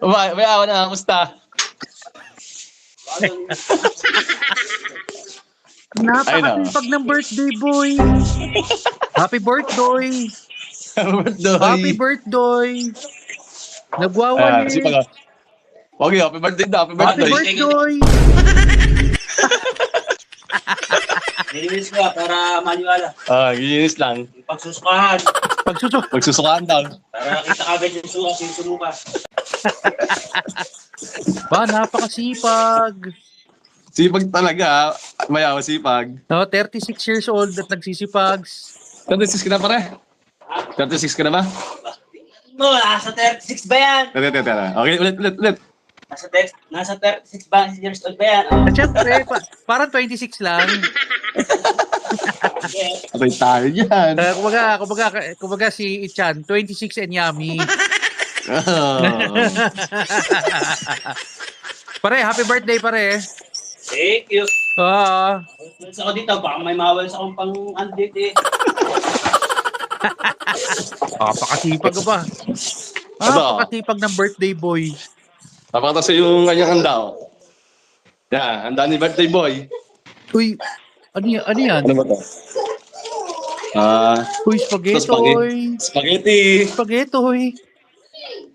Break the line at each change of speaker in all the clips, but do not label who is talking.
May awa na, kamusta?
Napakasipag ng birthday boy. Happy birthday. Happy birthday. Nagwawali.
Sipag ah. Okay, happy birthday daw, happy
Happy
birthday.
birthday.
Nilinis ko para maniwala.
Ginis lang.
Pagsusukahan.
Magsusukaan daw.
Para kita kagad yung suka, sinusuka.
Ba, napakasipag.
Sipag talaga, mayawa sipag.
No, 36 years old at nagsisipag.
36 ka na pare? 36 ka na ba?
No, nasa 36 ba yan?
Tara. Okay, ulit.
Nasa 36 ba years old ba yan?
At syempre, parang 26 lang.
Atay tayo dyan.
Kumbaga si Ichan, 26 and yummy. Pare, happy birthday pare.
Thank you. Sa ako dito, baka may mawal sa akong pang-andit eh.
Pakasipag ka ba? Pakasipag ng birthday boy.
Tapakita sa yung kanyang handa. Yan, handa ni birthday boy.
Uy, ano yan?
Ano ba to?
Uy, spaghetti.
Spaghetti.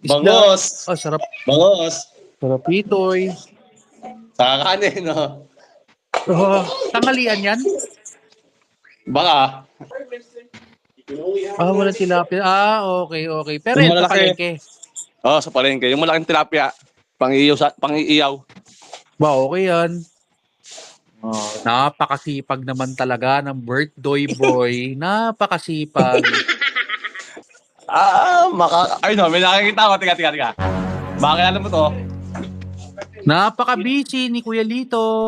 Isda.
Bangos.
Sarap.
Bangos.
Sarap itoy.
Sa kanin, no?
Tanghalian yan?
Baka.
Walang tilapia. Okay. Pero
Yung
ito
malaki.
palengke.
Sa palengke. Yung malaking tilapia. Pang-iiyaw.
Ba, okay yan. Napakasipag naman talaga ng birthday boy. Napakasipag.
Ay no, may nakikita ako. Tika. Makakilala mo to?
Napaka-busy ni Kuya Lito.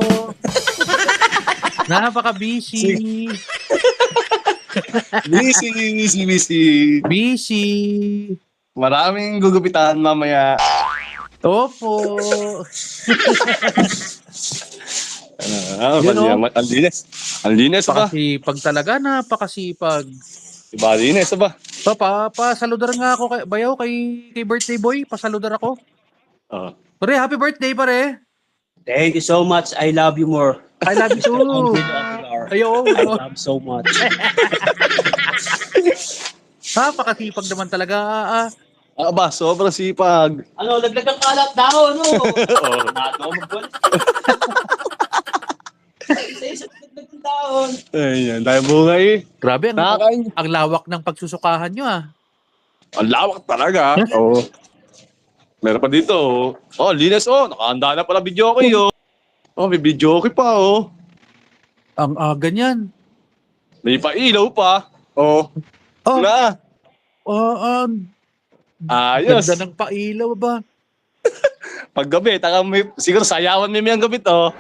Napaka-busy. Busy.
Maraming gugupitan mamaya.
Opo.
Ang linis ba?
Napakasipag talaga, napakasipag.
Diba, linis ba?
Pasaludar nga ako kay birthday boy. Pasaludar ako. Pare, happy birthday pare.
Thank you so much. I love you more.
I love you too. Ayo.
I love so much.
Napakasipag naman talaga.
Sobrang sipag.
Ano, laglag ang kalat dahon, no? Nato, magbulit. Isa-isa laglag ang dahon.
Ayan, dahil bunga eh.
Grabe,
Nakakain.
ang lawak ng pagsusukahan nyo
Ang lawak talaga. Oo. Meron pa dito. Linis nakahanda na pala video ko yun. May video ko pa
Ang ganyan.
May pa-ilaw pa. Na. Ayos.
Ganda ng pailaw ba?
Paggabi, siguro sayawan mo yung gabi to.